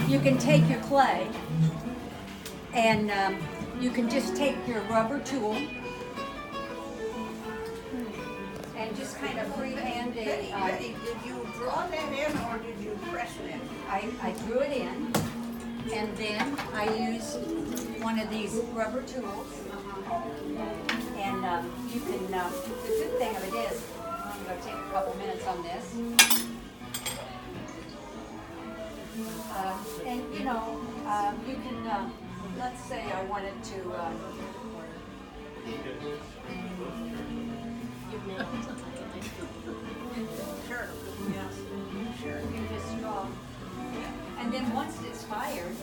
you can take your clay and you can just take your rubber tool and just kind of freehand it. Betty, did you draw that in or did you press it in? I drew it in, and then I used one of these rubber tools. And you can, the good thing of it is, I'm going to take a couple minutes on this. And you know, you can, let's say I wanted to, Sure. Yes. Sure. you just draw. And then once it's fired,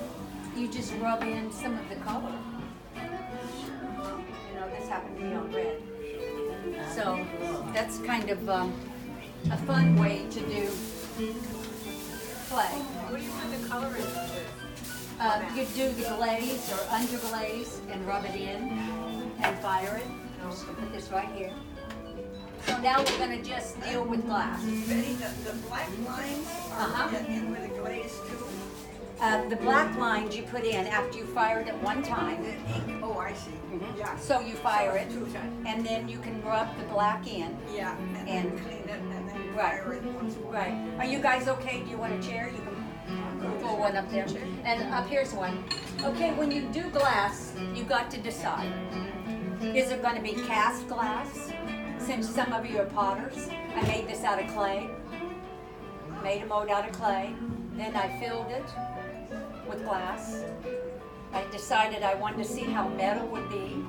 you just rub in some of the color. You know, this happened to me on red. So that's kind of a fun way to do clay. What do you put the color in? You do the glaze or underglaze and rub it in and fire it. I'm just going to put this right here. So now we're going to just deal with glass. Betty, the black lines are in with the glaze too? The black lines you put in after you fired it one time. The ink, oh, I see. Yeah. So you fire it, Two times. and then you can rub the black in. Yeah, and then clean it and then fire it once more. Right. Are you guys okay? Do you want a chair? You can pull one up there. And up here's one. Okay, when you do glass, you got to decide. Is it going to be cast glass? Since some of you are potters, I made this out of clay. Made a mold out of clay. Then I filled it with glass. I decided I wanted to see how metal would be.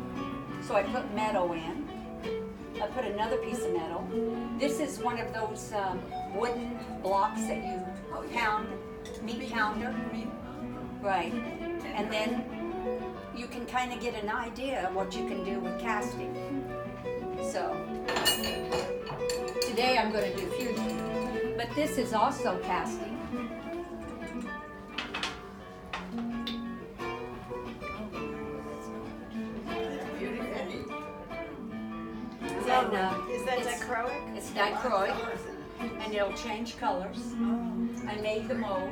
So I put metal in. I put another piece of metal. This is one of those wooden blocks that you pound, meat pounder. Right. And then you can kind of get an idea of what you can do with casting. So today I'm going to do fusion. But this is also casting. And, Is that it's- dichroic? It's dichroic, and it'll change colors. I made the mold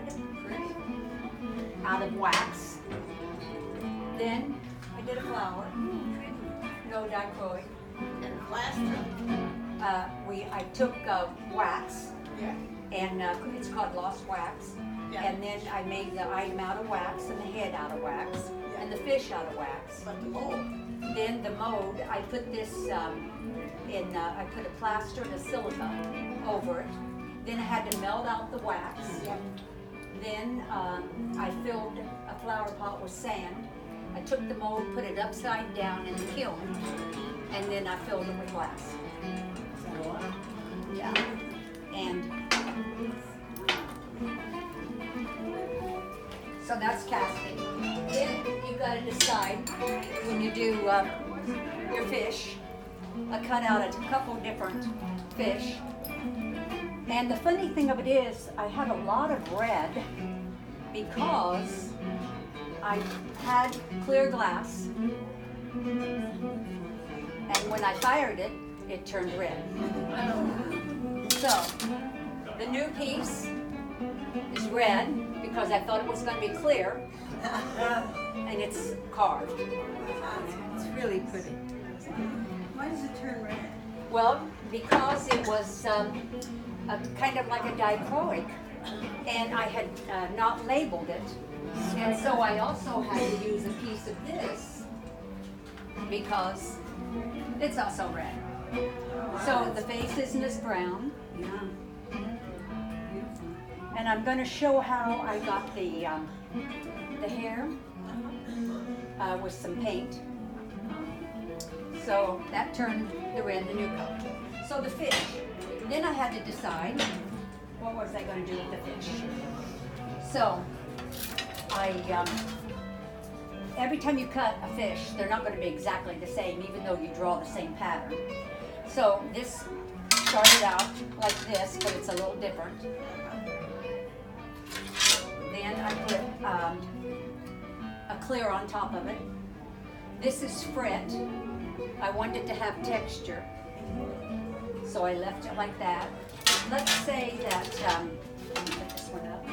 out of wax. Then I did a flower, no dichroic. And plaster. I took wax, Yeah. and it's called lost wax. Yeah. And then I made the item out of wax, and the head out of wax, and the fish out of wax. But the mold. Then the mold, I put this I put a plaster and a silica over it. Then I had to melt out the wax. Then I filled a flower pot with sand. I took the mold, put it upside down in the kiln, and then I filled it with glass. Yeah. And so that's casting. Then you got to decide when you do your fish. I cut out a couple different fish. And the funny thing of it is, I had a lot of red because I had clear glass. And when I fired it, it turned red. So, the new piece is red because I thought it was going to be clear. And it's carved. It's really pretty. Why does it turn red? Well, because it was kind of like a dichroic, and I had not labeled it, and so I also had to use a piece of this because it's also red. So the face isn't as brown, and I'm going to show how I got the hair with some paint. So that turned the red the new color. So the fish. Then I had to decide what was I going to do with the fish. So every time you cut a fish, they're not going to be exactly the same, even though you draw the same pattern. So this started out like this, but it's a little different. Then I put a clear on top of it. This is fret. I wanted to have texture, so I left it like that. Let's say that, let me put this one up.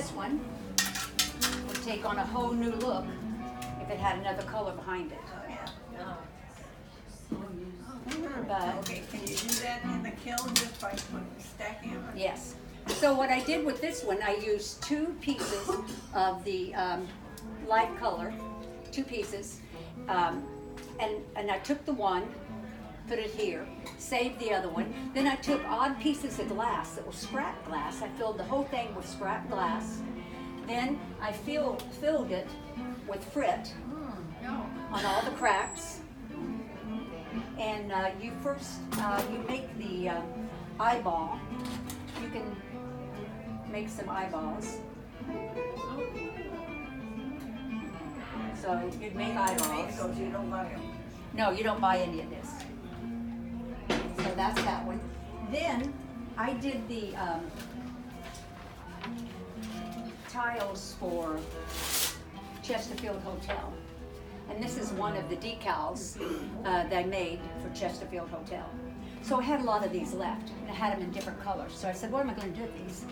this one would take on a whole new look if it had another color behind it. Oh, yeah. But Okay, can you do that in the kiln just by stacking them? yes. So what I did with this one, I used 2 pieces of the light color, 2 pieces, and I took the one, put it here, saved the other one. Then I took odd pieces of glass that was scrap glass. I filled the whole thing with scrap glass. Then I filled it with frit on all the cracks. And you first, you make the eyeball. You can make some eyeballs. So you'd make eyeballs. So you don't buy them. No, you don't buy any of this. So that's that one. Then I did the tiles for Chesterfield Hotel. And this is one of the decals that I made for Chesterfield Hotel. So I had a lot of these left, and I had them in different colors. So I said, what am I going to do with these?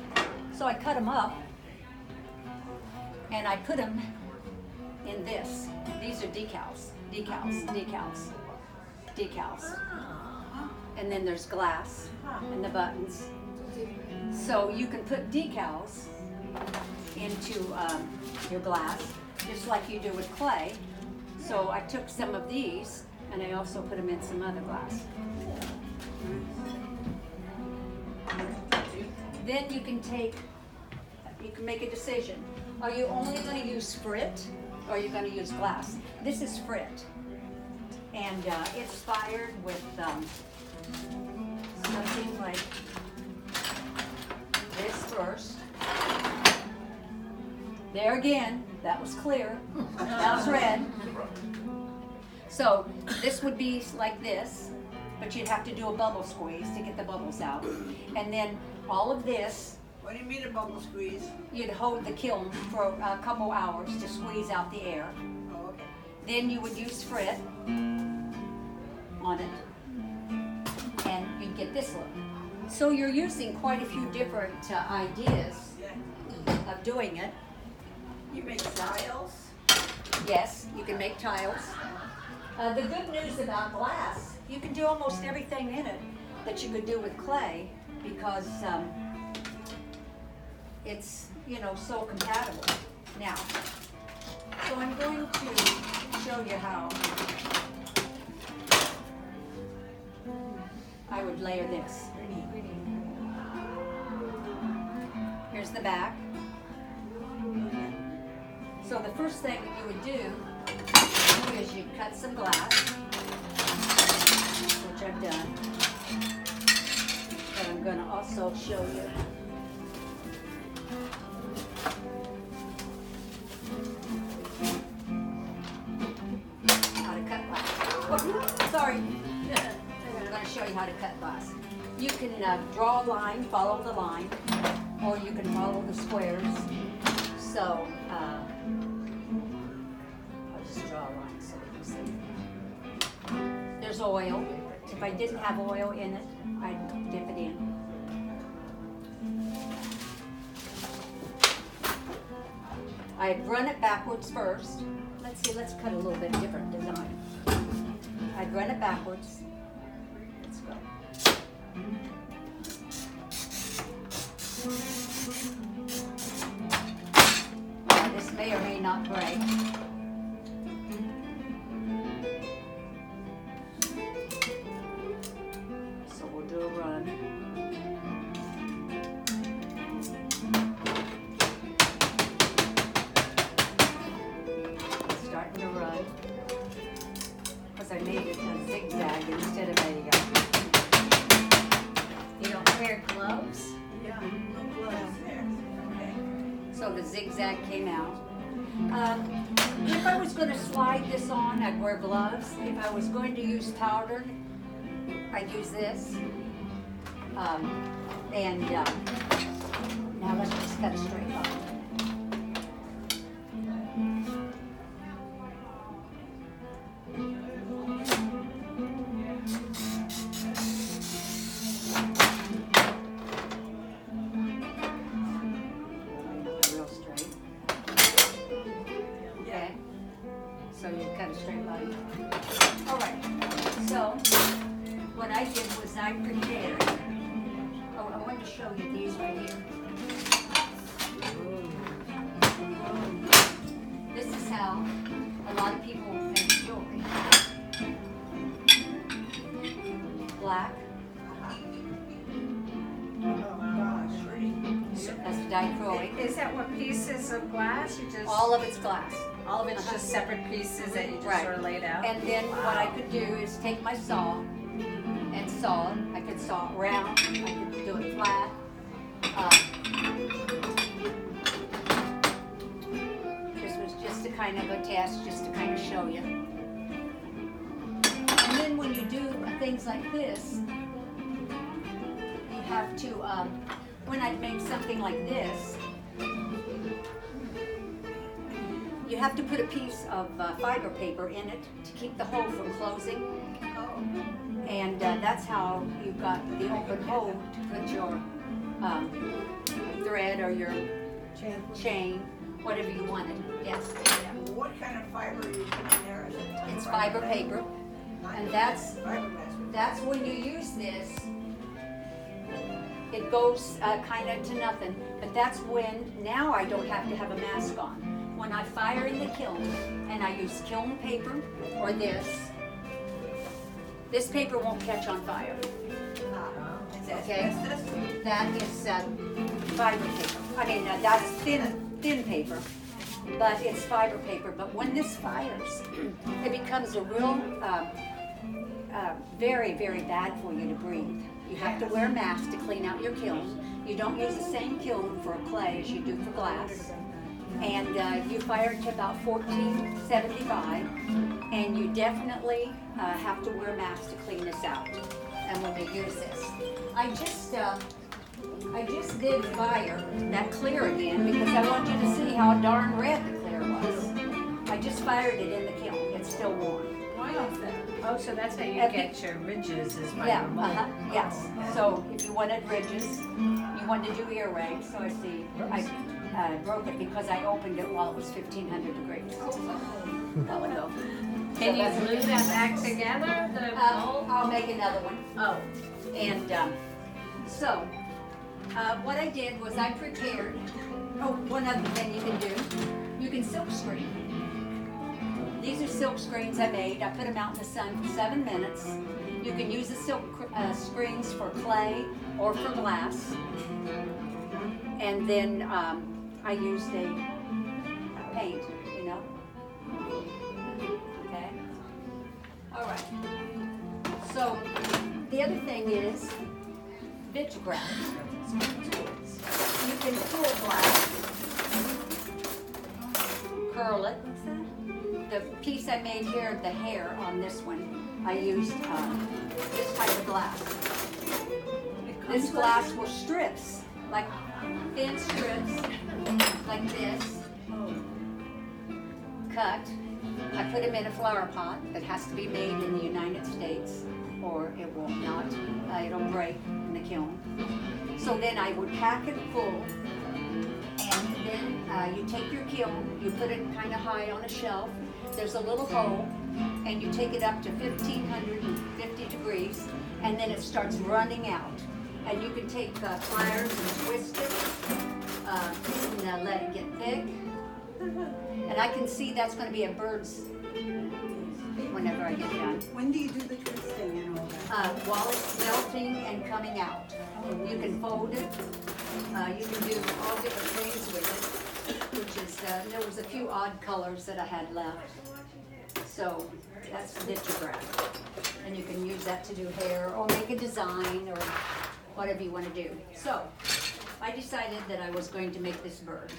So I cut them up, and I put them in this. These are decals, decals, decals, decals. And then there's glass and the buttons. So you can put decals into your glass, just like you do with clay. So I took some of these, and I also put them in some other glass. Then you can make a decision. Are you only going to use frit, or are you going to use glass? This is frit, and it's fired with something like this first. There again, that was clear. That was red. So this would be like this, but you'd have to do a bubble squeeze to get the bubbles out. And then all of this, What do you mean a bubble squeeze? you'd hold the kiln for a couple hours to squeeze out the air. Oh, okay. Then you would use frit on it, and you'd get this look. So you're using quite a few different ideas Yeah. of doing it. You make tiles? Yes, you can make tiles. The good news about glass, you can do almost everything in it that you could do with clay, because it's, you know, so compatible. Now, so I'm going to show you how I would layer this. Here's the back. So the first thing that you would do is you'd cut some glass, which I've done. But I'm going to also show you how to cut glass. Oh, sorry. I'm going to show you how to cut glass. You can draw a line, follow the line, or you can follow the squares. So, I'll just draw a line so we can see. There's oil. If I didn't have oil in it, I'd dip it in. I'd run it backwards first. Let's see, let's cut a little bit different design. I'd run it backwards. Let's go. This may or may not break. So we'll do a run. It's starting to run. Because I made it a zigzag instead of a... You don't wear gloves? Yeah. No gloves there. Okay. So the zigzag came out. If I was going to slide this on, I'd wear gloves. If I was going to use powder, I'd use this. Now let's just cut a straight line. A real cut a straight line. All right, so what I did was I prepared, oh, I wanted to show you these right here. This is how a lot of people make jewelry. Black, that's dichroic. Is that what pieces of glass you just? All of it's glass. All of it's just separate pieces that you just Right. sort of laid out? And then what I could do is take my saw and saw it. I could saw it round, I could do it flat. This was just a kind of a test, just to kind of show you. And then when you do things like this, you have to, when I make something like this, you have to put a piece of fiber paper in it to keep the hole from closing. And that's how you've got the open hole to put your thread or your chain, whatever you wanted. Yes. What kind of fiber are you putting there? Is it It's fiber paper. And that's fiberglass. when you use this, it goes kind of to nothing. But that's when, now I don't have to have a mask on. When I fire in the kiln and I use kiln paper or this paper won't catch on fire. Okay? That is fiber paper. I mean, that's thin paper, but it's fiber paper. But when this fires, it becomes a real, very, very bad for you to breathe. You have to wear a mask to clean out your kiln. You don't use the same kiln for clay as you do for glass. And you fire it to about 1475, and you definitely have to wear a mask to clean this out. And when you use this, I just did fire that clear again because I want you to see how darn red the clear was. I just fired it in the kiln. It's still warm. Why is that? Oh, so that's how you get your ridges is by Yeah, your mold. yes. So if you wanted ridges, you wanted to do earrings. So I see, I broke it because I opened it while it was 1500 degrees. That would go. Can you glue that back together, the mold? I'll make another one. Oh, And so what I did was I prepared, one other thing you can do, you can silk screen. These are silk screens I made. I put them out in the sun for 7 minutes. You can use the silk screens for clay or for glass. And then I used a paint, you know. Okay. All right. So the other thing is vitrograph. You can pull glass, curl it. The piece I made here, the hair on this one, I used this type of glass. This glass was strips, like thin strips, like this, cut. I put them in a flower pot that has to be made in the United States or it will not, it'll break in the kiln. So then I would pack it full, and then you take your kiln, you put it kind of high on a shelf. There's a little hole, and you take it up to 1550 degrees, and then it starts running out. And you can take pliers and twist it, and let it get thick. And I can see that's going to be a bird's whenever I get done. When do you do the twisting and all that? While it's melting and coming out. You can fold it. You can do all different things with it, which is, there was a few odd colors that I had left. So that's vitrograph. And you can use that to do hair or make a design or whatever you want to do. So I decided that I was going to make this bird.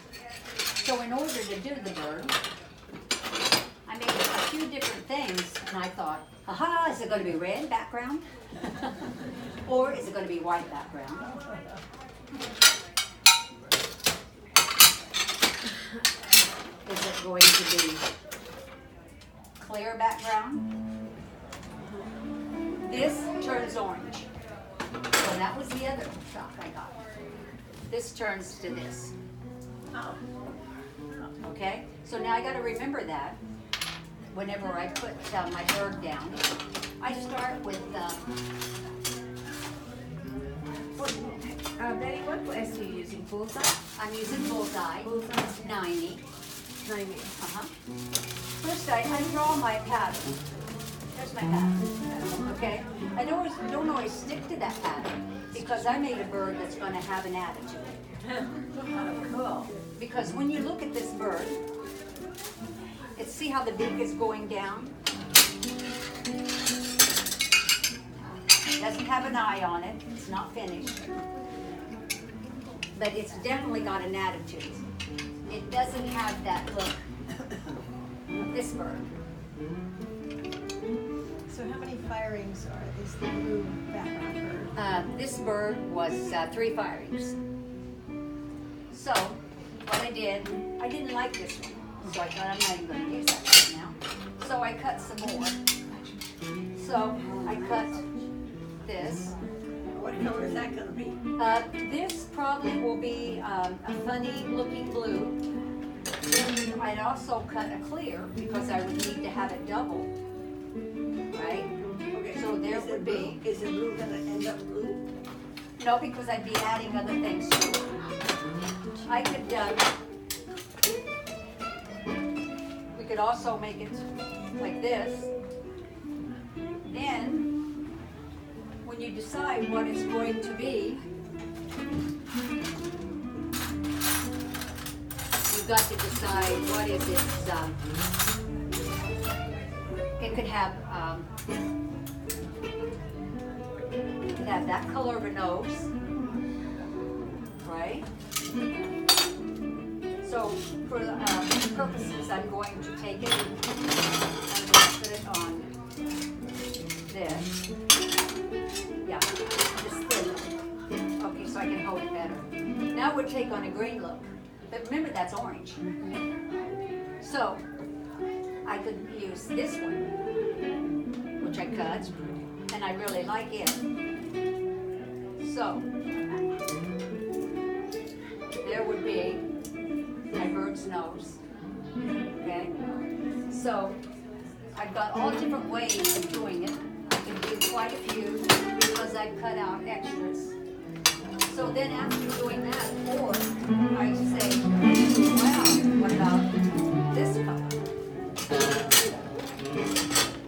So in order to do the bird, I made a few different things, and I thought, aha, is it going to be red background? Or is it going to be white background? Is it going to be clear background? This turns orange. So that was the other shock I got. This turns to this. Okay? So now I got to remember that. whenever I put my bird down, I start with Betty, what glass are you using? Bullseye? I'm using bullseye. Bullseye. 90. 90. First, I draw my pattern. There's my pattern. Okay? I don't always stick to that pattern because I made a bird that's going to have an attitude. Cool. Because when you look at this bird, see how the beak is going down? Doesn't have an eye on it. It's not finished. But it's definitely got an attitude. It doesn't have that look of this bird. So how many firings is the blue background bird? This bird was 3 firings. So what I didn't like this one. So I thought I'm not even going to use that right now. So I cut some more. So I cut this. What color is that going to be? This probably will be a funny looking blue. I'd also cut a clear because I would need to have it double. Right? Okay. So there would be. Is the blue going to end up blue? No, because I'd be adding other things to it. I could, we could also make it like this. Then, when you decide what it's going to be, you've got to decide what is its, it could have that color of a nose, right? So for purposes, I'm going to take it, I'm going to put it on this. Yeah, this thin. Okay, so I can hold it better. Now we'll take on a green look. But remember, that's orange. So I could use this one, which I cut, and I really like it. So there would be my bird's nose. Okay? So I've got all different ways of doing it. I can do quite a few because I've cut out extras. So then after doing that, or I say, wow, what about this color?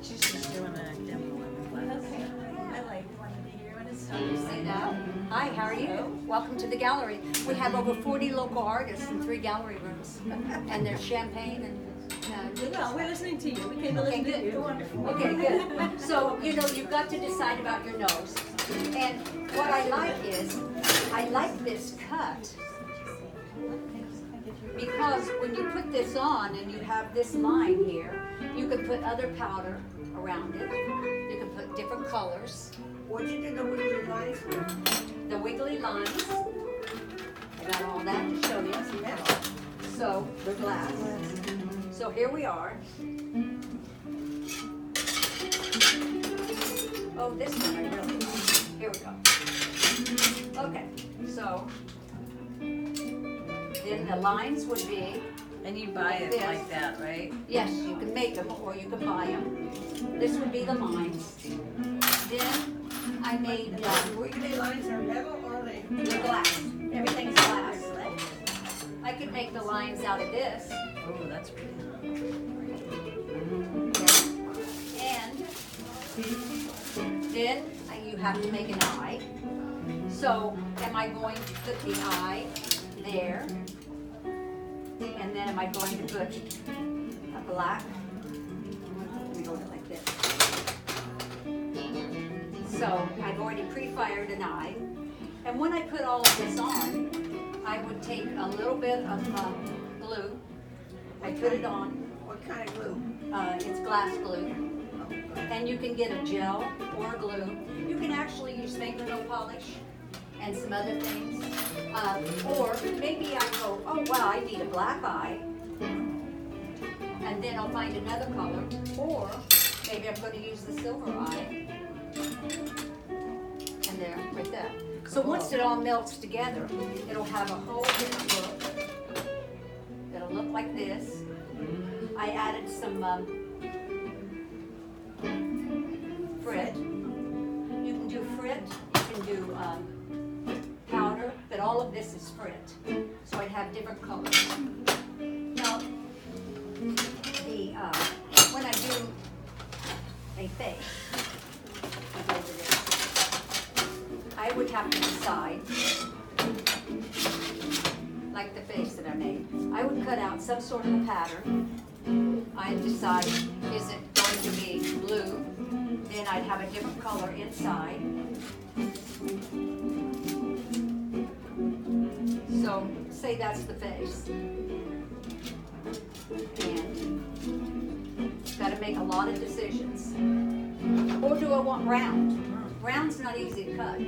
She's just doing a demo of the glass. Okay. I like wanted to hear what it's Say that. Hi, how are you? Welcome to the gallery. We have over 40 local artists in 3 gallery rooms. And there's champagne and Well, we're listening to you. We came to Okay, listen to good. you. Wonderful. Okay, good. So, you've got to decide about your nose. And what I like is, I like this cut because when you put this on and you have this line here, you can put other powder around it. You can put different colors. What did you do with your lines with? The wiggly lines. I got all that to show you. Metal. So, the glass. So here we are. Oh, this one I really like. Here we go. Okay, so then the lines would be, And you buy it This. like that, right? yes, you can make them or you can buy them. This would be the lines. Then I made Wiggly lines are metal or they? the glass. Everything's glass. I could make the lines out of this. Oh, that's pretty. And then you have to make an eye. So am I going to put the eye there? And then am I going to put a black? Let me hold it like this. So I've already pre-fired an eye. And when I put all of this on, I would take a little bit of glue. I put it on. What kind of glue? It's glass glue. And you can get a gel or a glue. You can actually use fingernail polish and some other things. Or maybe I go, oh wow, I need a black eye. And then I'll find another color. Or maybe I'm going to use the silver eye. And there, right there. So once it all melts together, it'll have a whole different look. It'll look like this. I added some this is frit. So I'd have different colors. Now, when I do a face, I would have to decide, like the face that I made, I would cut out some sort of a pattern. I'd decide, is it going to be blue? Then I'd have a different color inside. So, say that's the face. And got to make a lot of decisions. Or do I want round? Round's not easy to cut.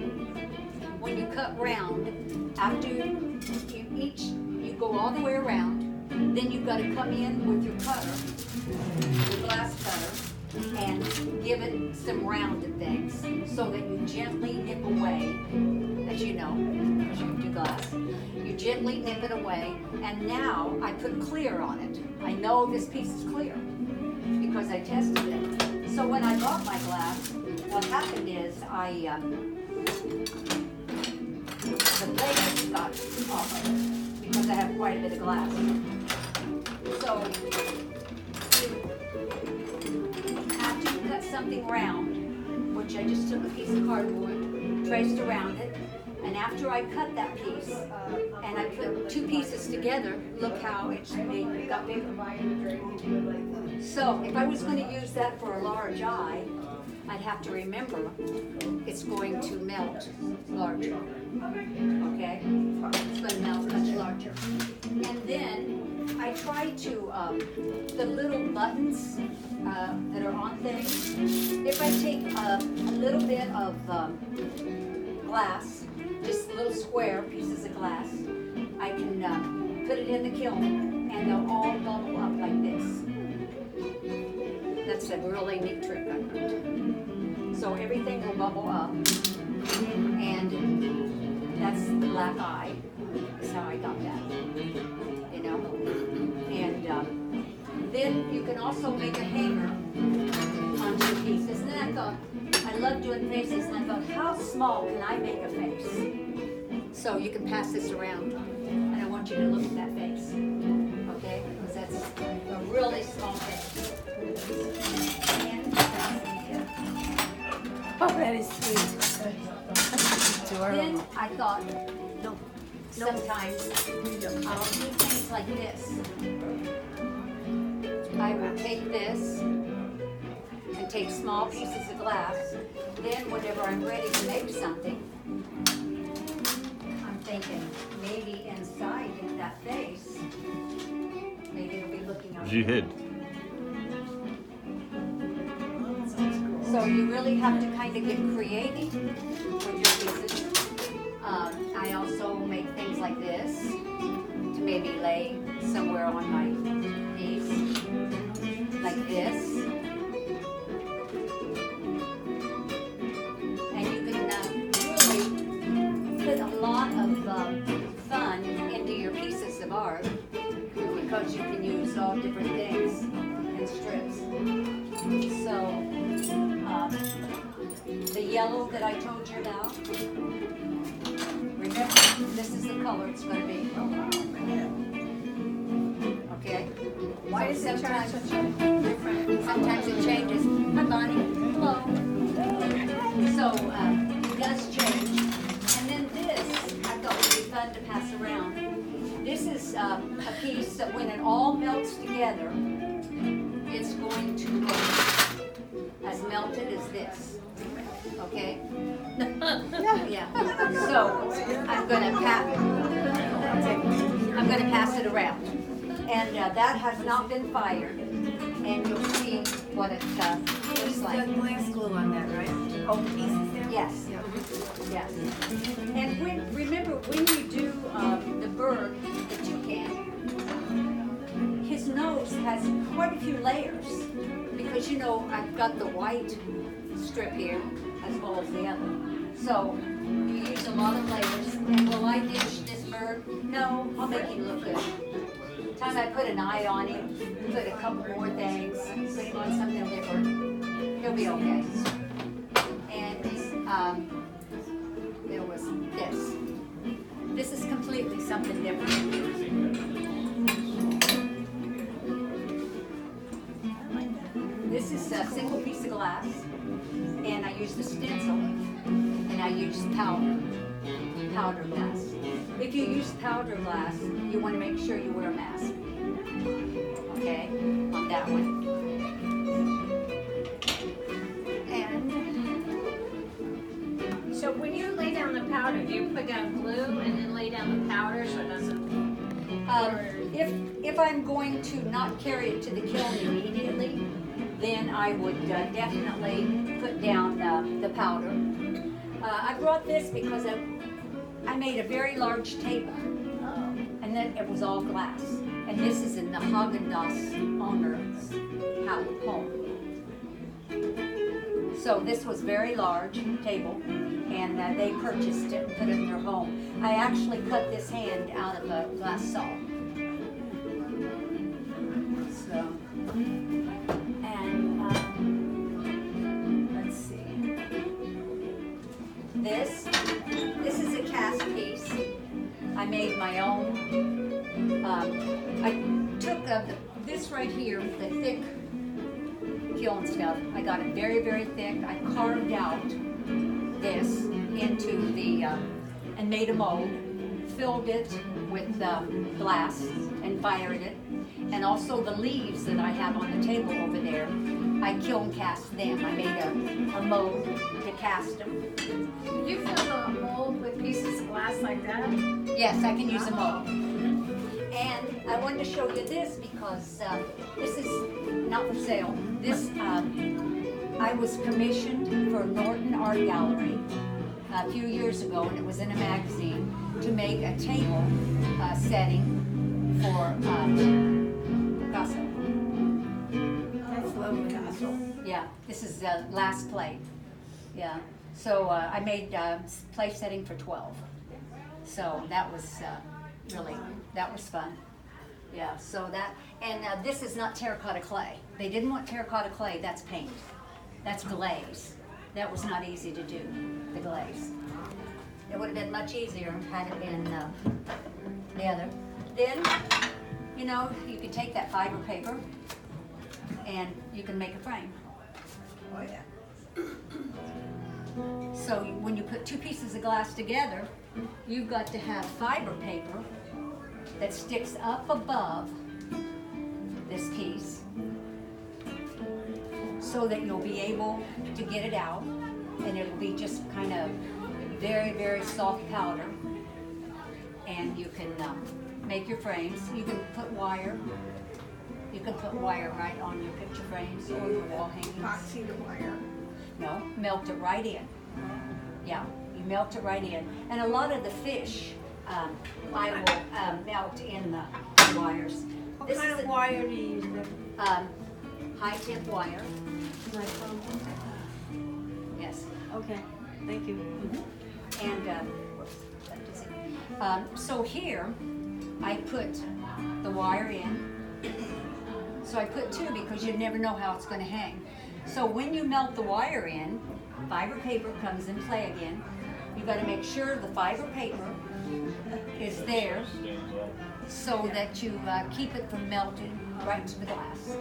When you cut round, after you go all the way around, then you've got to come in with your cutter, your glass cutter, and give it some rounded things so that you gently nip away, as you know, because you do glass. You gently nip it away, and now I put clear on it. I know this piece is clear because I tested it. So when I bought my glass, what happened is the blade got off of it because I have quite a bit of glass. So after you cut something round, which I just took a piece of cardboard, traced around it, and after I cut that piece, and I put two pieces together, look how it got bigger. So if I was going to use that for a large eye, I'd have to remember it's going to melt larger. Okay? It's going to melt much larger. And then I try to, the little buttons that are on things, if I take a little bit of glass, just little square pieces of glass, I can put it in the kiln and they'll all bubble up like this. That's a really neat trick I learned. So everything will bubble up, and that's the black eye. That's how I got that, you know. And then you can also make a hanger on two pieces. And then I thought, I love doing faces, and I thought, how small can I make a face? So you can pass this around, and I want you to look at that face, okay? Because that's a really small face. And Oh, that is sweet. then I thought, sometimes I'll do things like this. I will take this and take small pieces of glass. Then whenever I'm ready to make something, I'm thinking maybe inside in that face, maybe it'll be looking out. Jihad. So you really have to kind of get creative with your pieces. I also make things like this to maybe lay somewhere on my piece, like this. And you can really put a lot of fun into your pieces of art because you can use all different things and strips. So, the yellow that I told you about, remember, this is the color it's going to be. Okay? Why So is it sometimes, such a different? sometimes it changes. Hi, Bonnie. Hello. So, it does change. And then this, I thought would be fun to pass around. This is a piece that when it all melts together, it's going to look as melted as this. Okay? Yeah. So I'm gonna pass it around. And that has not been fired. And you'll see what it looks like. glass glue on that, right? Hold the pieces there? Yes. Yes. And remember when you do the bird, the toucan, his nose has quite a few layers because you know I've got the white strip here as well as the other. So you use a lot of layers. And will I ditch this bird? No, I'll make him look good. Time I put an eye on him, put a couple more things, put him on something different, he'll be okay. And there was this. This is completely something different. This is a single piece of glass, and I use the stencil, and I use powder glass. If you use powder glass, you want to make sure you wear a mask. Okay, on that one. And So when you lay down the powder, do you put down glue and then lay down the powder so it doesn't? if I'm going to not carry it to the kiln immediately, then I would definitely put down the powder. I brought this because I made a very large table, and then it was all glass. And this is in the Haagen-Dazs owner's home. So this was very large table, and they purchased it and put it in their home. I actually cut this hand out of a glass saw. So, and let's see. This is a cast piece. I made my own. I took this right here, the thick kiln stuff. I got it very, very thick. I carved out this into the, and made a mold, filled it with glass and fired it. And also the leaves that I have on the table over there, I kiln cast them. I made a mold to cast them. You fill the mold with pieces of glass like that? Yes, I can use a mold. And I wanted to show you this because this is not for sale. This, I was commissioned for Norton Art Gallery a few years ago, and it was in a magazine, to make a table setting for Picasso. That's lovely, Picasso. Yeah, this is the last plate. Yeah, so I made place setting for 12. So that was that was fun. Yeah, so that, and this is not terracotta clay. They didn't want terracotta clay, that's paint. That's glaze. That was not easy to do, the glaze. It would have been much easier had it been the other. Then, you know, you could take that fiber paper and you can make a frame. Oh, yeah. So when you put two pieces of glass together, you've got to have fiber paper that sticks up above this piece so that you'll be able to get it out, and it'll be just kind of very, very soft powder, and you can make your frames. You can put wire. You can put wire right on your picture frames or your wall hangings. Epoxy the wire. No, melt it right in. Yeah, you melt it right in. And a lot of the fish, I will melt in the wires. What This kind is of wire do you use? high temp wire. Yes. Okay, thank you. And whoops, that doesn't- so here, I put the wire in. So I put two because you never know how it's going to hang. So when you melt the wire in, fiber paper comes in play again. You've got to make sure the fiber paper is there so that you keep it from melting right to the glass.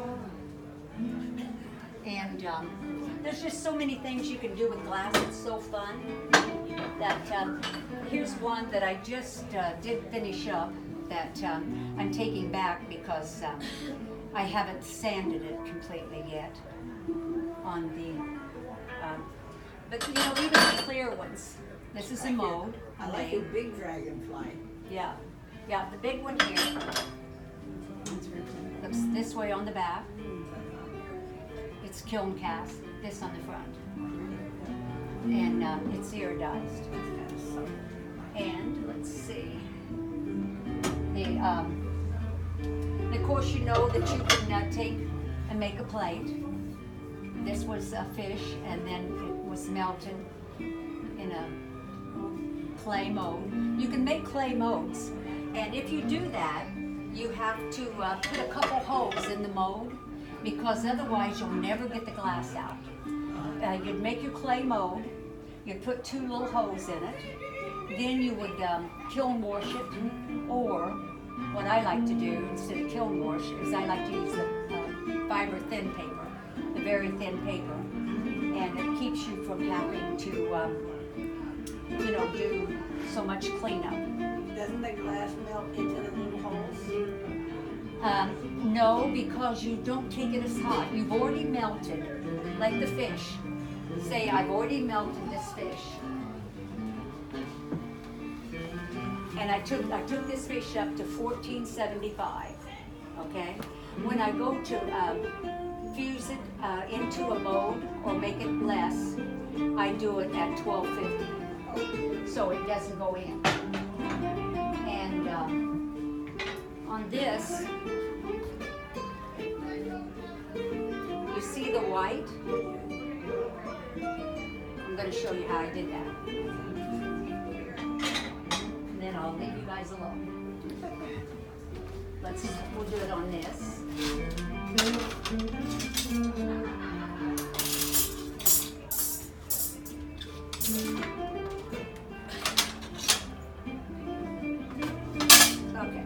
And there's just so many things you can do with glass. It's so fun. That here's one that I just did finish up that I'm taking back because I haven't sanded it completely yet on the, but you know, even the clear ones. This is a mold. I like a big dragonfly. Yeah, yeah, the big one here looks this way on the back. It's kiln cast, this on the front. And it's iridized. And let's see. And of course you know that you can take and make a plate. This was a fish, and then it was melted in a clay mold. You can make clay molds, and if you do that, you have to put a couple holes in the mold, because otherwise you'll never get the glass out. You'd make your clay mold, you'd put two little holes in it, then you would kiln wash it, or what I like to do instead of kiln wash is I like to use the fiber thin paper, the very thin paper, and it keeps you from having to, do so much cleanup. Doesn't the glass melt into the little holes? No, because you don't take it as hot. You've already melted, like the fish. Say, I've already melted this fish. And I took this fish up to 1475, okay? When I go to fuse it into a mold or make it less, I do it at 1250, so it doesn't go in. And on this, you see the white? I'm going to show you how I did that. And then I'll leave you guys alone. We'll do it on this. Okay.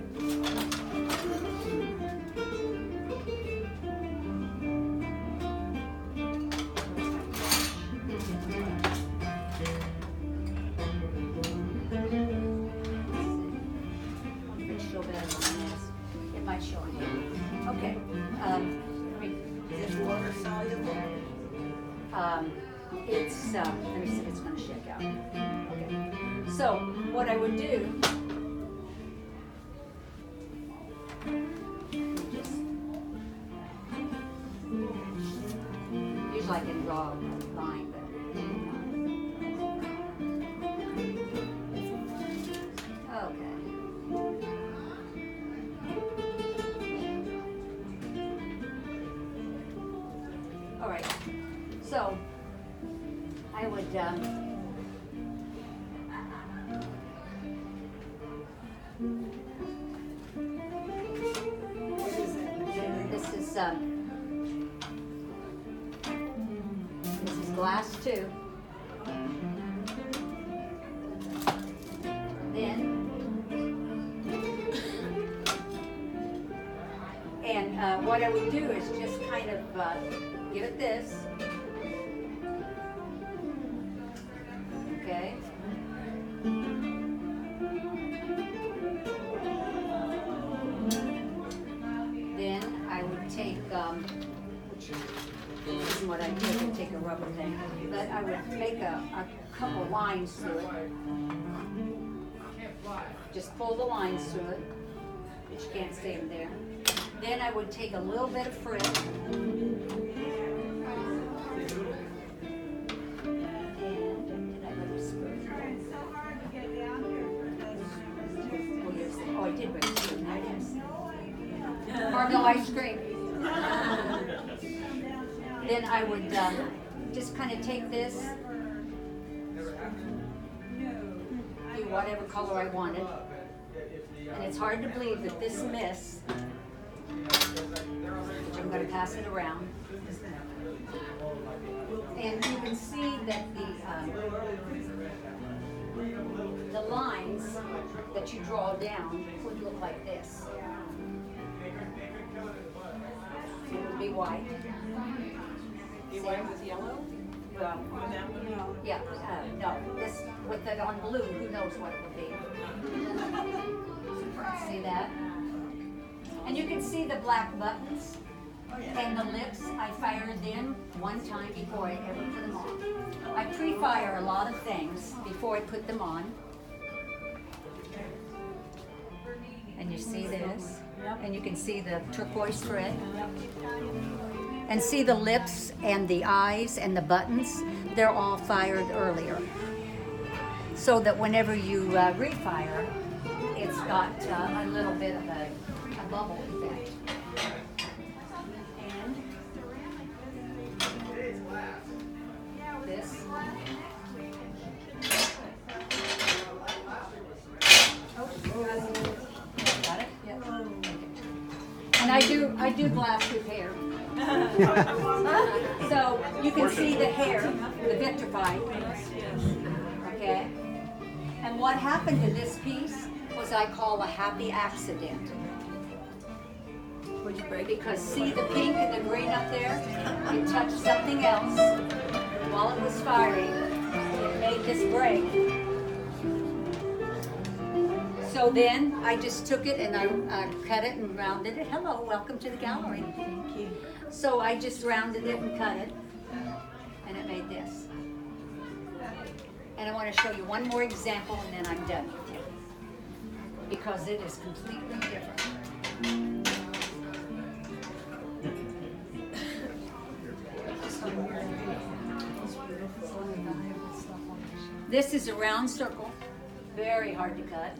It might show on here. Okay. Is it water soluble? It's let me see if it's going to shake out. Okay. So what I would do, usually I can draw a line, but okay. All right. So I would this is glass too. Then and what I would do is just kind of give it this. Okay. Then I would take, which isn't what I did, I'd take a rubber thing, but I would make a couple lines through it. Just pull the lines through it, but you can't see them there. Then I would take a little bit of frit. Oh, I did bring it to you. Caramel ice cream. Then I would just kind of take this, do whatever color I wanted. And it's hard to believe that this mist, which I'm going to pass it around, and you can see that the lines that you draw down would look like this. It would be white. Be white with yellow? Yeah, no. This with it on blue, who knows what it would be. See that? And you can see the black buttons and the lips. I fired them one time before I ever put them on. I pre-fire a lot of things before I put them on. And you see this? And you can see the turquoise thread. And see the lips and the eyes and the buttons? They're all fired earlier. So that whenever you refire, it's got a little bit of a bubble effect. And this. Got it? Yep. And I do glass repair. So you can see the hair, the vitrified. Okay. And what happened to this piece was I call a happy accident. Would you break it? Because see the pink and the green up there? It touched something else while it was firing. It made this break. So then I just took it and I cut it and rounded it. Hello, welcome to the gallery. Thank you. So I just rounded it and cut it, and it made this. And I want to show you one more example and then I'm done with you. Because it is completely different. This is a round circle, very hard to cut.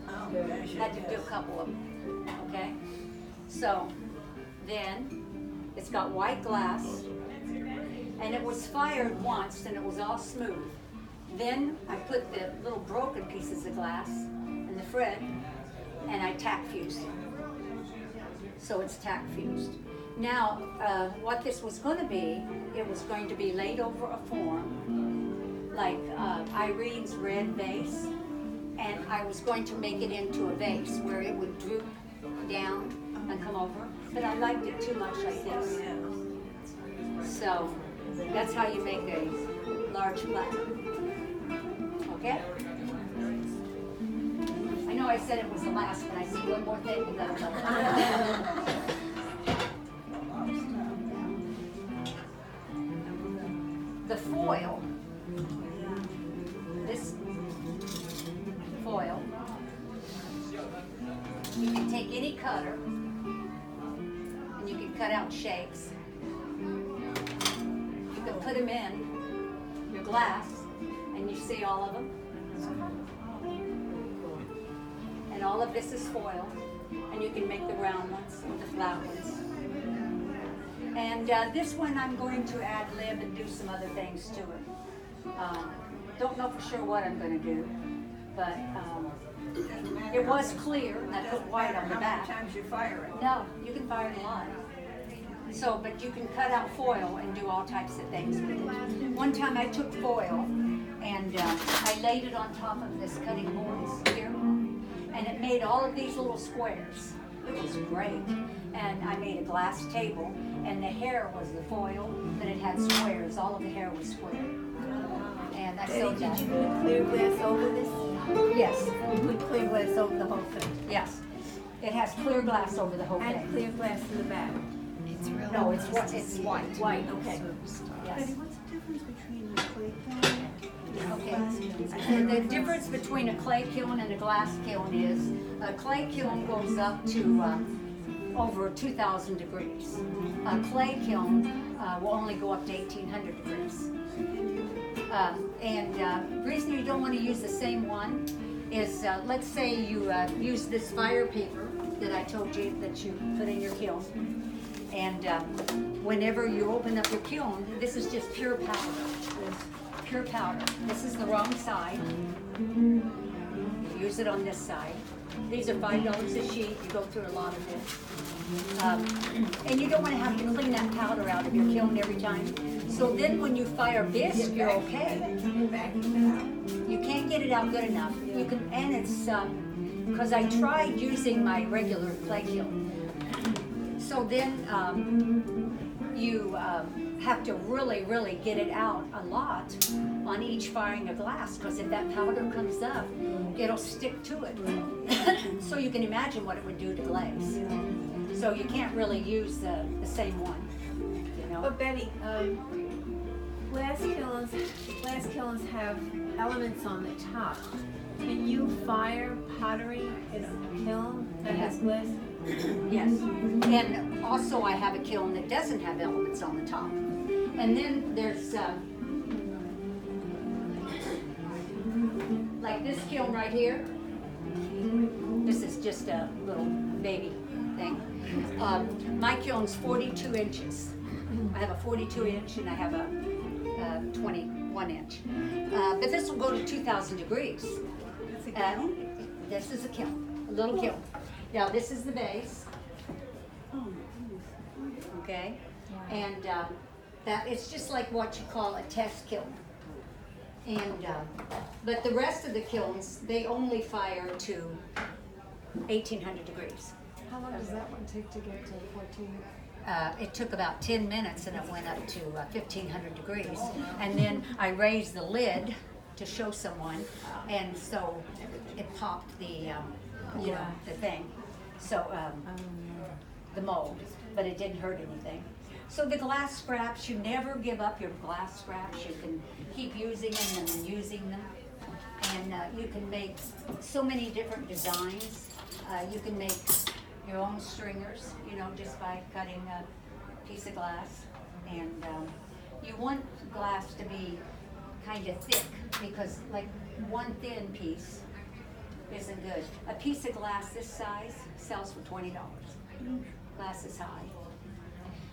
Had to do a couple of them, okay? So, then, it's got white glass, and it was fired once, and it was all smooth. Then, I put the little broken pieces of glass in the thread, and I tack fused it. So it's tack fused. Now, what this was going to be, it was going to be laid over a form, like Irene's red vase, and I was going to make it into a vase where it would droop down and come over, but I liked it too much like this. So, that's how you make a large platter. Okay? I know I said it was the last, but I see one more thing we got to talk about. The foil, this foil, you can take any cutter and you can cut out shapes. You can put them in your glass and you see all of them. And all of this is foil, and you can make the round ones or the flat ones. And this one I'm going to ad lib and do some other things to it. Don't know for sure what I'm going to do, but it was clear, and I put white on the back. How many times you fire it? No, you can fire it a lot. So, but you can cut out foil and do all types of things with it. One time I took foil and I laid it on top of this cutting boards here, and it made all of these little squares. It was great. And I made a glass table, and the hair was the foil, but it had squares. All of the hair was square. And I sewed that. Did you put clear glass over this? Yes, You put clear glass over the whole thing? yes. It has clear glass over the whole And thing. clear glass in the back? No, it's white. White, okay. Yes. What's the difference between the clay kiln? Okay. And the difference between a clay kiln and a glass kiln is a clay kiln goes up to over 2,000 degrees. A clay kiln will only go up to 1,800 degrees. And the reason you don't want to use the same one is, let's say you use this fire paper that I told you that you put in your kiln. And whenever you open up your kiln, this is just pure powder. Pure powder. This is the wrong side. Use it on this side. These are $5 a sheet. You go through a lot of this. And you don't want to have to clean that powder out of your kiln every time. So then when you fire bisque, you're okay. You can't get it out good enough. You can, and it's, because I tried using my regular clay kiln. So then you have to really, really get it out a lot on each firing of glass, because if that powder comes up, it'll stick to it. So you can imagine what it would do to glaze. So you can't really use the same one, you know. But Betty, glass kilns have elements on the top. Can you fire pottery in a kiln that has glass? Yes, and also I have a kiln that doesn't have elements on the top. And then there's, like this kiln right here. This is just a little baby thing. My kiln's 42 inches. I have a 42 inch and I have a 21 inch. But this will go to 2,000 degrees. This is a kiln, a little kiln. Now this is the base. Okay, and that it's just like what you call a test kiln. And, but the rest of the kilns, they only fire to 1800 degrees. How long does that one take to get to 14? It took about 10 minutes and it went up to 1500 degrees. And then I raised the lid to show someone, and so it popped the, you know, the thing. So, the mold, but it didn't hurt anything. So the glass scraps, you never give up your glass scraps. You can keep using them and using them. And you can make so many different designs. You can make your own stringers, you know, just by cutting a piece of glass. And you want glass to be kind of thick, because like one thin piece isn't good. A piece of glass this size sells for $20. Glass is high.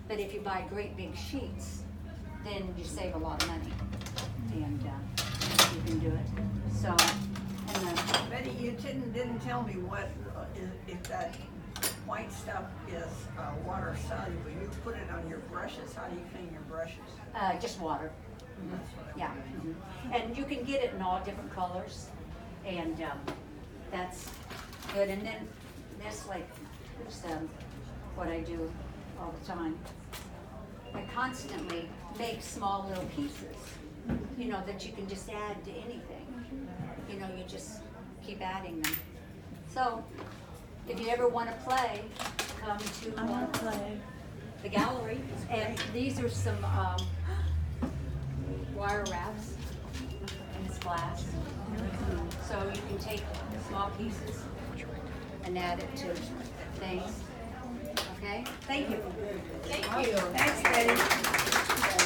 But if you buy great big sheets, then you save a lot of money, and you can do it. So, and Betty, you didn't tell me what, if that white stuff is water soluble. You put it on your brushes. How do you clean your brushes? just water. That's what I- Yeah. And you can get it in all different colors, and that's good. And then this, like, here's what I do all the time. I constantly make small little pieces, you know, that you can just add to anything. You know, you just keep adding them. So, if you ever want to play, come to I want to play. the gallery. And these are some wire wraps, and it's glass. So you can take small pieces and add it to things. Okay? Thank you. Thank you. Thanks, Betty.